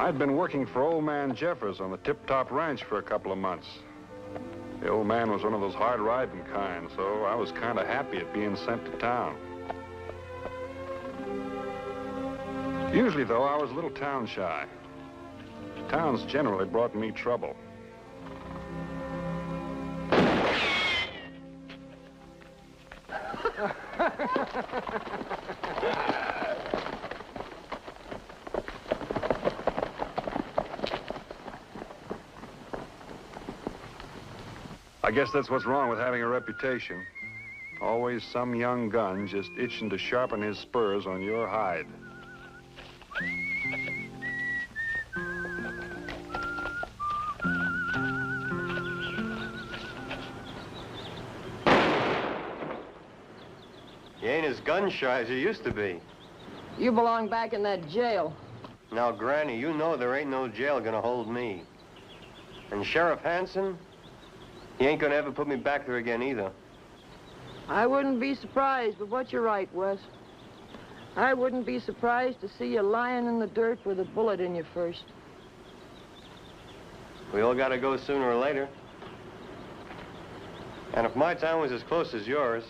I'd been working for old man Jeffers on the Tip Top Ranch for a couple of months. The old man was one of those hard-riding kind, so I was kind of happy at being sent to town. Usually, though, I was a little town shy. Towns generally brought me trouble. I guess that's what's wrong with having a reputation. Always some young gun just itching to sharpen his spurs on your hide. You ain't as gun shy as you used to be. You belong back in that jail. Now, Granny, you know there ain't no jail gonna hold me. And Sheriff Hanson, he ain't gonna ever put me back there again either. I wouldn't be surprised, but you're right, Wes. I wouldn't be surprised to see you lying in the dirt with a bullet in you first. We all gotta go sooner or later. And if my time was as close as yours,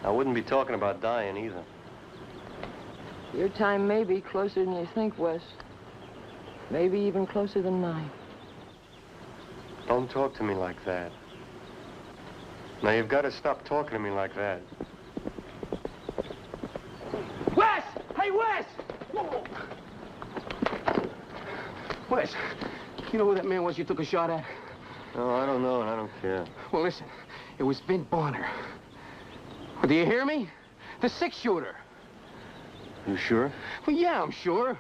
I wouldn't be talking about dying either. Your time may be closer than you think, Wes. Maybe even closer than mine. Don't talk to me like that. Now, you've got to stop talking to me like that. Wes! Hey, Wes! Whoa. Wes, you know who that man was you took a shot at? No, I don't know, and I don't care. Well, listen, it was Vint Bonner. Well, do you hear me? The six-shooter. You sure? Well, yeah, I'm sure.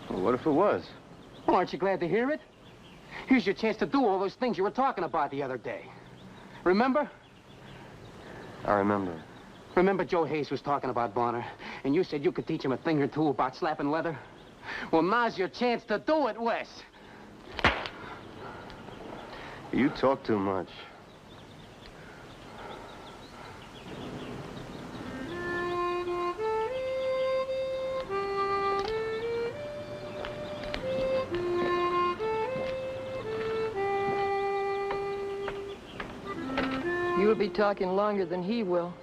Well, what if it was? Well, aren't you glad to hear it? Here's your chance to do all those things you were talking about the other day. Remember? I remember. Remember Joe Hayes was talking about Bonner, and you said you could teach him a thing or two about slapping leather? Well, now's your chance to do it, Wes. You talk too much. You'll be talking longer than he will.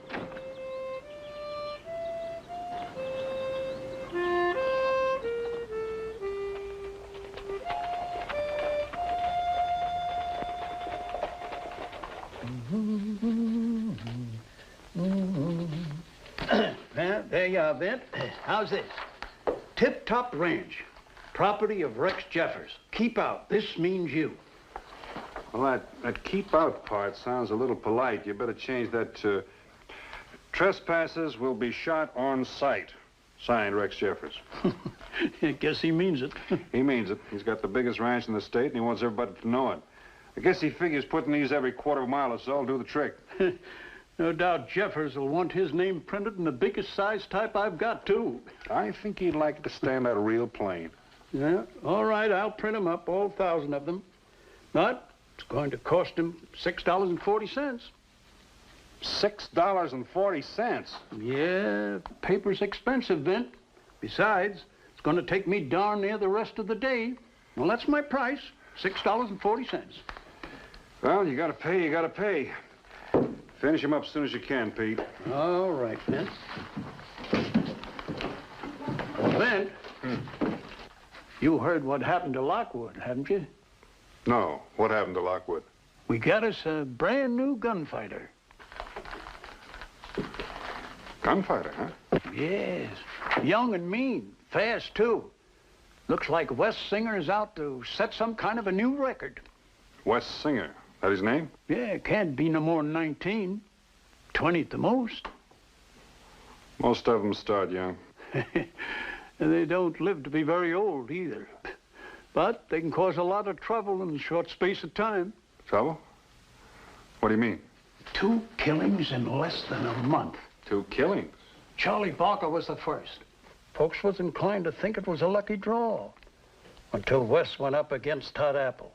There you are, Vint. How's this? Tip Top Ranch, property of Rex Jeffers. Keep out. This means you. Well, that keep out part sounds a little polite. You better change that to trespassers will be shot on sight. Signed, Rex Jeffers. I guess he means it. He means it. He's got the biggest ranch in the state, and he wants everybody to know it. I guess he figures putting these every quarter mile or so will do the trick. No doubt Jeffers will want his name printed in the biggest size type I've got, too. I think he'd like it to stand out real plain. Yeah, all right, I'll print them up, all 1,000 of them. But it's going to cost him $6.40. $6.40? Yeah, paper's expensive, Vint. Besides, it's going to take me darn near the rest of the day. Well, that's my price, $6.40. Well, you gotta pay, you gotta pay. Finish him up as soon as you can, Pete. All right, Vint. Well, Vint, you heard what happened to Lockwood, haven't you? No. What happened to Lockwood? We got us a brand new gunfighter. Gunfighter, huh? Yes. Young and mean. Fast, too. Looks like Wes Singer's out to set some kind of a new record. Wes Singer. That his name? Yeah, can't be no more than 19. 20 at the most. Most of them start young. And they don't live to be very old, either. But they can cause a lot of trouble in a short space of time. Trouble? What do you mean? 2 killings in less than a month. 2 killings? Charlie Barker was the first. Folks was inclined to think it was a lucky draw. Until Wes went up against Todd Apple.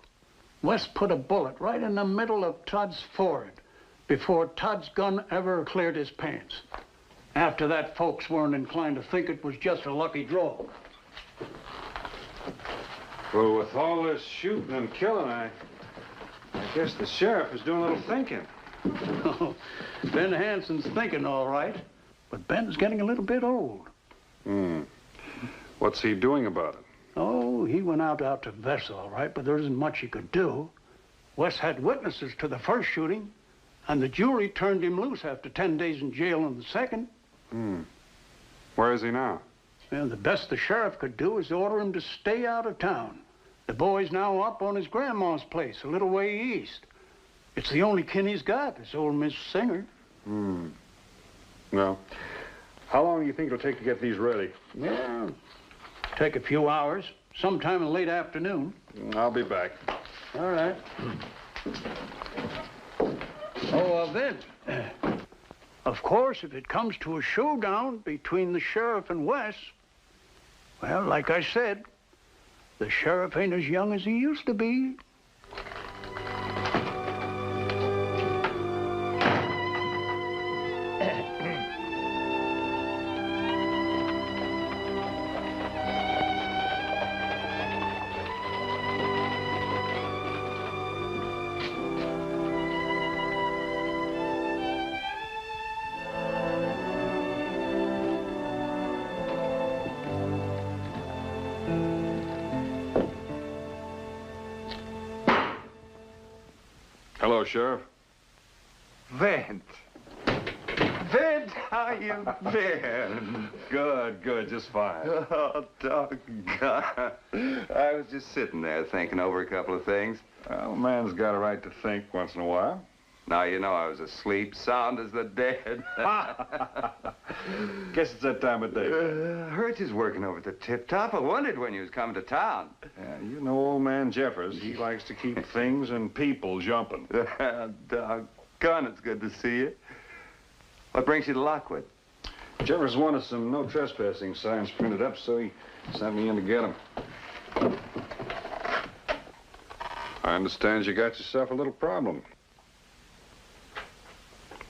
Wes put a bullet right in the middle of Todd's forehead before Todd's gun ever cleared his pants. After that, folks weren't inclined to think it was just a lucky draw. Well, with all this shooting and killing, I guess the sheriff is doing a little thinking. Oh, Ben Hanson's thinking all right, but Ben's getting a little bit old. What's he doing about it? Oh, he went out to Vess all right, but there isn't much he could do. Wes had witnesses to the first shooting, and the jury turned him loose after 10 days in jail on the second. Where is he now? Well, the best the sheriff could do is order him to stay out of town. The boy's now up on his grandma's place, a little way east. It's the only kin he's got, this old Miss Singer. Well, how long do you think it'll take to get these ready? Yeah, take a few hours, sometime in the late afternoon. I'll be back. All right. Oh, Vint. Of course, if it comes to a showdown between the sheriff and Wes, well, like I said, the sheriff ain't as young as he used to be. Hello, Sheriff. Vint. Vint, how you been? Good, just fine. Oh, doggone. I was just sitting there thinking over a couple of things. Well, a man's got a right to think once in a while. Now, you know I was asleep, sound as the dead. Guess it's that time of day. Heard you was working over at the Tip Top. I wondered when you was coming to town. Yeah, you know old man Jeffers. He likes to keep things and people jumping. Doggone, it's good to see you. What brings you to Lockwood? Jeffers wanted some no trespassing signs printed up, so he sent me in to get them. I understand you got yourself a little problem.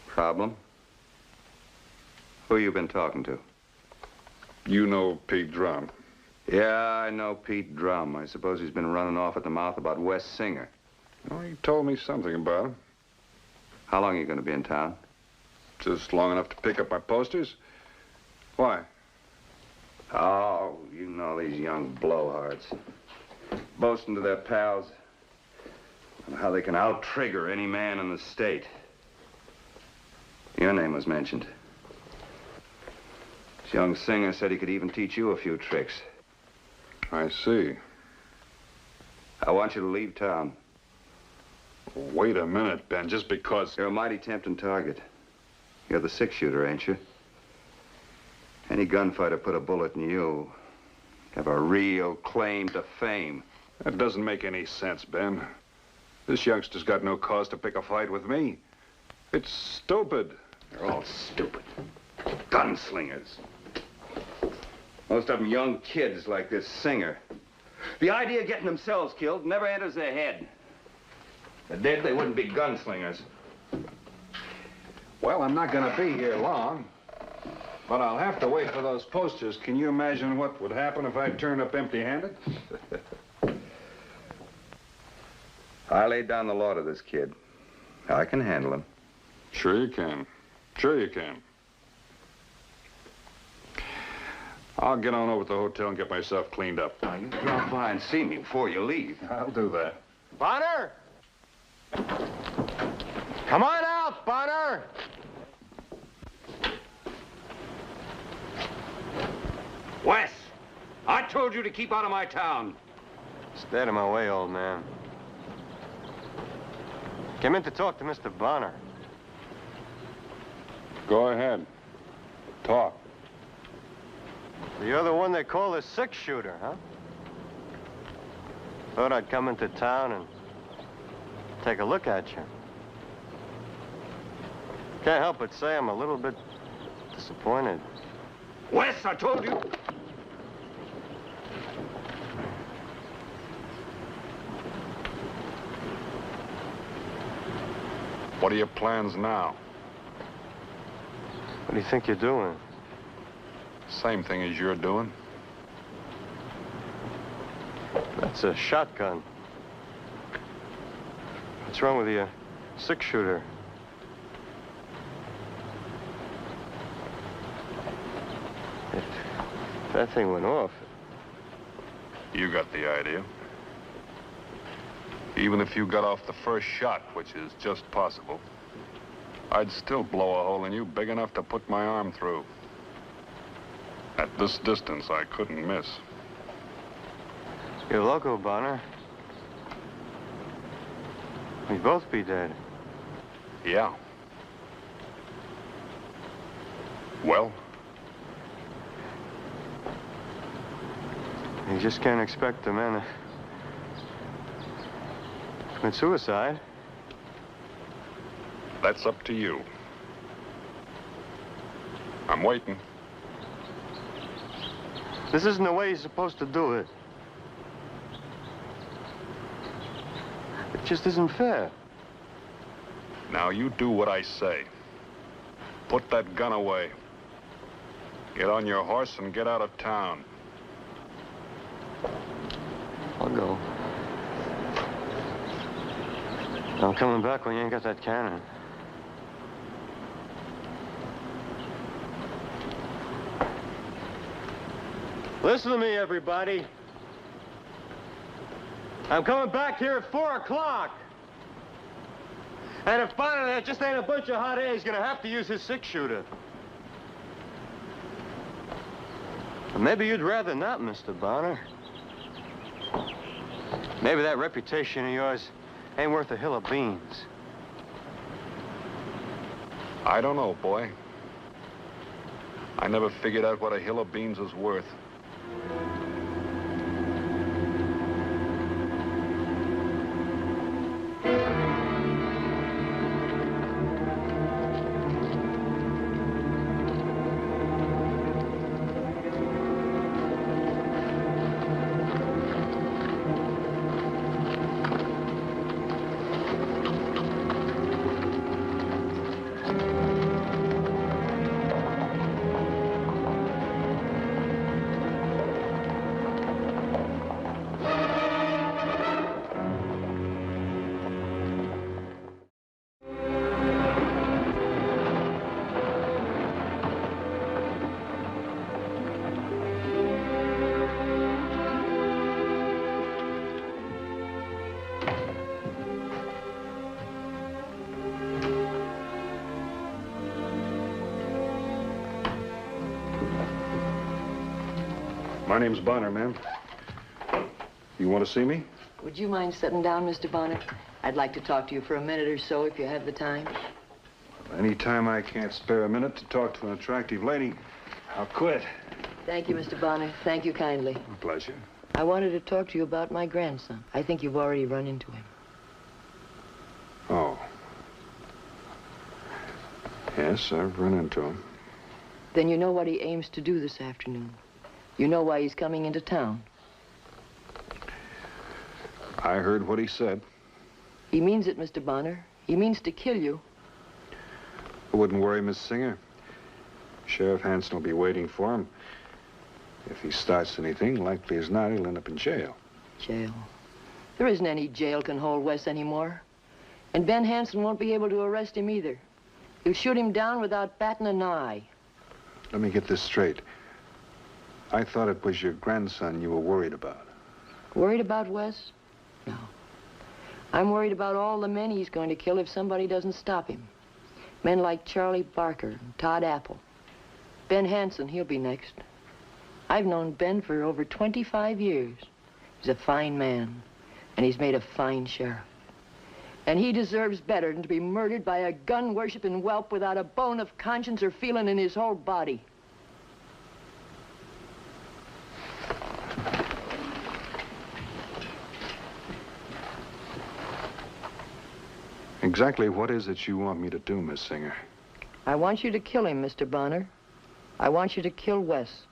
Problem? Who you been talking to? You know Pete Drum. Yeah, I know Pete Drum. I suppose he's been running off at the mouth about Wes Singer. Oh, he told me something about him. How long are you going to be in town? Just long enough to pick up my posters. Why? Oh, you know these young blowhards. Boasting to their pals on how they can out-trigger any man in the state. Your name was mentioned. This young Singer said he could even teach you a few tricks. I see. I want you to leave town. Wait a minute, Ben, just because... You're a mighty tempting target. You're the six-shooter, ain't you? Any gunfighter put a bullet in you, have a real claim to fame. That doesn't make any sense, Ben. This youngster's got no cause to pick a fight with me. It's stupid. They're all stupid. Gunslingers. Most of them young kids like this Singer. The idea of getting themselves killed never enters their head. If they're dead, they wouldn't be gunslingers. Well, I'm not going to be here long, but I'll have to wait for those posters. Can you imagine what would happen if I turned up empty-handed? I laid down the law to this kid. I can handle him. Sure you can. Sure you can. I'll get on over to the hotel and get myself cleaned up. Now, you drop by and see me before you leave. I'll do that. Bonner! Come on out, Bonner! Wes, I told you to keep out of my town. Stay out of my way, old man. Came in to talk to Mr. Bonner. Go ahead. Talk. You're the one they call a six-shooter, huh? Thought I'd come into town and take a look at you. Can't help but say I'm a little bit disappointed. Wes, I told you. What are your plans now? What do you think you're doing? Same thing as you're doing. That's a shotgun. What's wrong with your six-shooter? If that thing went off. You got the idea. Even if you got off the first shot, which is just possible, I'd still blow a hole in you big enough to put my arm through. At this distance, I couldn't miss. You're loco, Bonner. We'd both be dead. Yeah. Well? You just can't expect a man to commit suicide. That's up to you. I'm waiting. This isn't the way you're supposed to do it. It just isn't fair. Now you do what I say. Put that gun away. Get on your horse and get out of town. I'll go. I'm coming back when you ain't got that cannon. Listen to me, everybody. I'm coming back here at 4 o'clock. And if Bonner there just ain't a bunch of hot air, he's gonna have to use his six-shooter. Maybe you'd rather not, Mr. Bonner. Maybe that reputation of yours ain't worth a hill of beans. I don't know, boy. I never figured out what a hill of beans was worth. My name's Bonner, ma'am. You want to see me? Would you mind sitting down, Mr. Bonner? I'd like to talk to you for a minute or so if you have the time. Any time I can't spare a minute to talk to an attractive lady, I'll quit. Thank you, Mr. Bonner. Thank you kindly. A pleasure. I wanted to talk to you about my grandson. I think you've already run into him. Oh. Yes, I've run into him. Then you know what he aims to do this afternoon. You know why he's coming into town. I heard what he said. He means it, Mr. Bonner. He means to kill you. It wouldn't worry Miss Singer. Sheriff Hanson will be waiting for him. If he starts anything, likely as not, he'll end up in jail. Jail? There isn't any jail can hold Wes anymore. And Ben Hanson won't be able to arrest him either. He'll shoot him down without batting an eye. Let me get this straight. I thought it was your grandson you were worried about. Worried about Wes? No. I'm worried about all the men he's going to kill if somebody doesn't stop him. Men like Charlie Barker and Todd Apple. Ben Hanson, he'll be next. I've known Ben for over 25 years. He's a fine man, and he's made a fine sheriff. And he deserves better than to be murdered by a gun-worshipping whelp without a bone of conscience or feeling in his whole body. Exactly what is it you want me to do, Miss Singer? I want you to kill him, Mr. Bonner. I want you to kill Wes.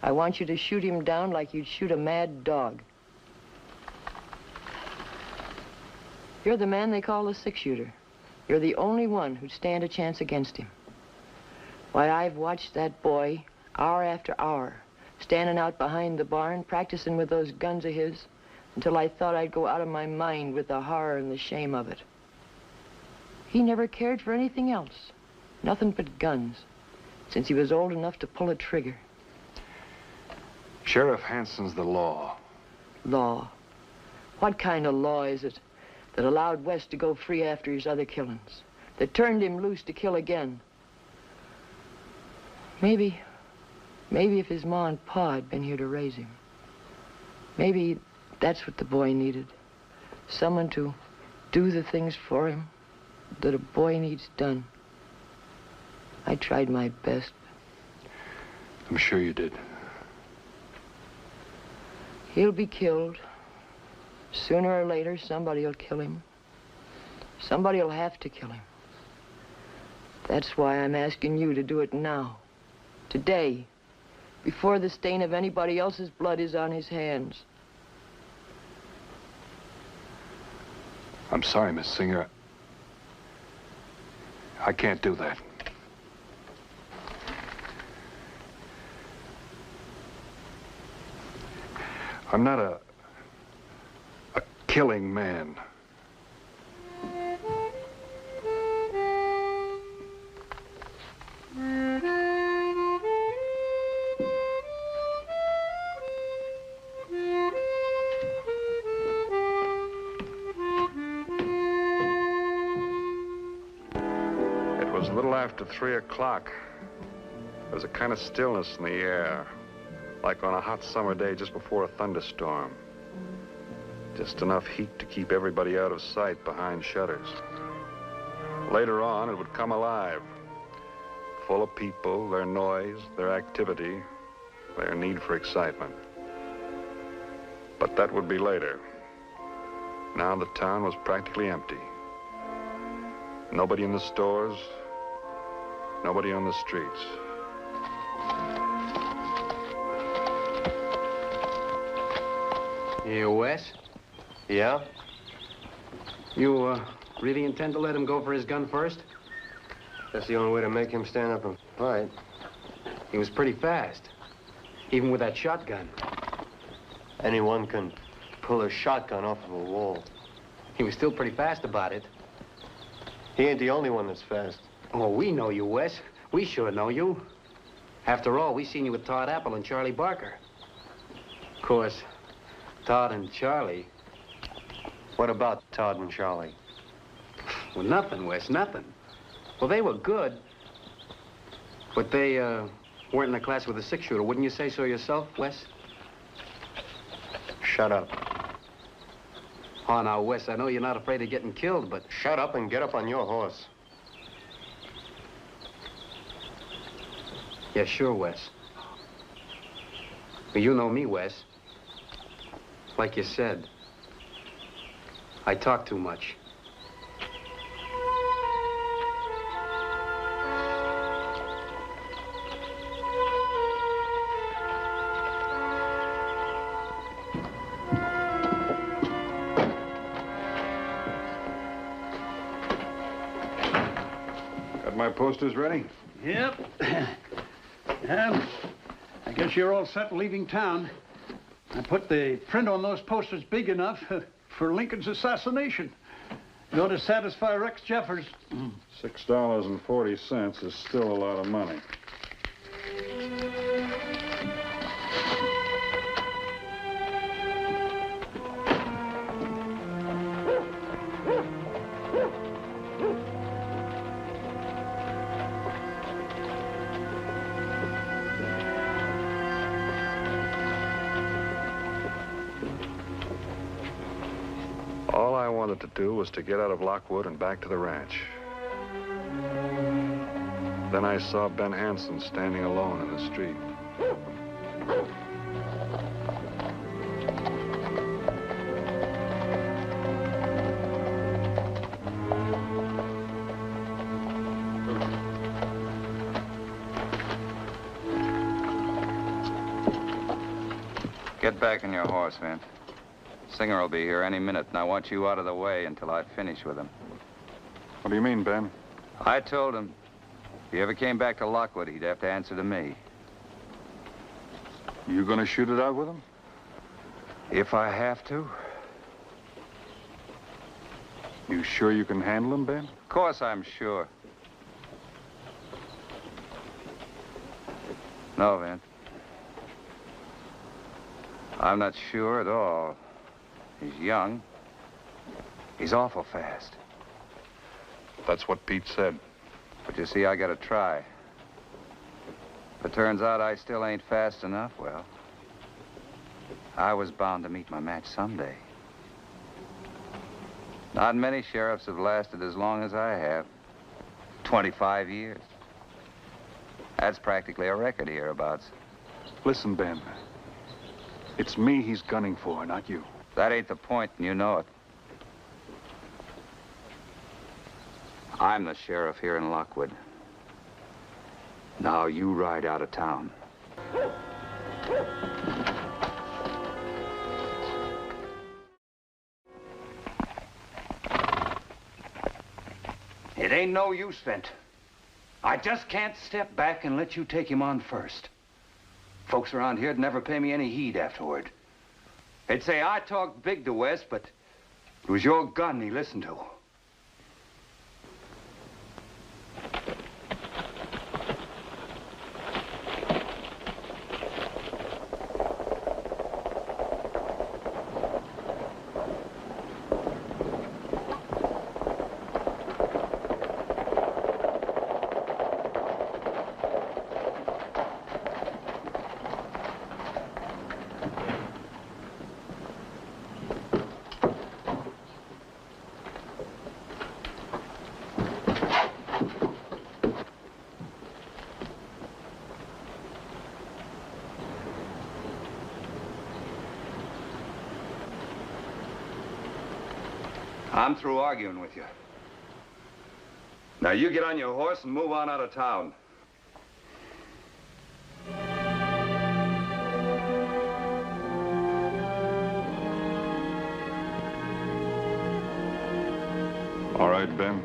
I want you to shoot him down like you'd shoot a mad dog. You're the man they call the six-shooter. You're the only one who'd stand a chance against him. Why, I've watched that boy hour after hour, standing out behind the barn, practicing with those guns of his, until I thought I'd go out of my mind with the horror and the shame of it. He never cared for anything else, nothing but guns, since he was old enough to pull a trigger. Sheriff Hanson's the law. Law? What kind of law is it that allowed West to go free after his other killings, that turned him loose to kill again? Maybe if his ma and pa had been here to raise him. Maybe that's what the boy needed. Someone to do the things for him that a boy needs done. I tried my best. I'm sure you did. He'll be killed. Sooner or later, somebody will kill him. Somebody will have to kill him. That's why I'm asking you to do it now. Today. Before the stain of anybody else's blood is on his hands. I'm sorry, Miss Singer. I can't do that. I'm not a killing man. It was a little after 3 o'clock. There was a kind of stillness in the air, like on a hot summer day just before a thunderstorm. Just enough heat to keep everybody out of sight behind shutters. Later on, it would come alive, full of people, their noise, their activity, their need for excitement. But that would be later. Now the town was practically empty. Nobody in the stores, nobody on the streets. Hey, Wes? Yeah? You, really intend to let him go for his gun first? That's the only way to make him stand up and fight. He was pretty fast, even with that shotgun. Anyone can pull a shotgun off of a wall. He was still pretty fast about it. He ain't the only one that's fast. Oh, we know you, Wes. We sure know you. After all, we seen you with Todd Apple and Charlie Barker. Of course, Todd and Charlie... What about Todd and Charlie? Well, nothing, Wes, nothing. Well, they were good, but they, weren't in the class with a six-shooter. Wouldn't you say so yourself, Wes? Shut up. Oh, now, Wes, I know you're not afraid of getting killed, but... Shut up and get up on your horse. Yeah, sure, Wes. But you know me, Wes. Like you said, I talk too much. Got my posters ready? Yep. I guess you're all set leaving town. I put the print on those posters big enough for Lincoln's assassination. Go to satisfy Rex Jeffers. $6.40 is still a lot of money. All I wanted to do was to get out of Lockwood and back to the ranch. Then I saw Ben Hanson standing alone in the street. Get back on your horse, Vint. Singer will be here any minute, and I want you out of the way until I finish with him. What do you mean, Ben? I told him if he ever came back to Lockwood, he'd have to answer to me. You gonna shoot it out with him? If I have to. You sure you can handle him, Ben? Of course I'm sure. No, Vint. I'm not sure at all. He's young. He's awful fast. That's what Pete said. But you see, I gotta try. If it turns out I still ain't fast enough, well, I was bound to meet my match someday. Not many sheriffs have lasted as long as I have. 25 years. That's practically a record hereabouts. Listen, Ben. It's me he's gunning for, not you. That ain't the point, and you know it. I'm the sheriff here in Lockwood. Now you ride out of town. It ain't no use, Vint. I just can't step back and let you take him on first. Folks around here'd never pay me any heed afterward. They'd say I talked big to Wes, but it was your gun he listened to. I'm through arguing with you. Now you get on your horse and move on out of town. All right, Ben.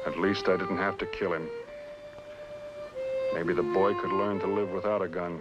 At least I didn't have to kill him. Maybe the boy could learn to live without a gun.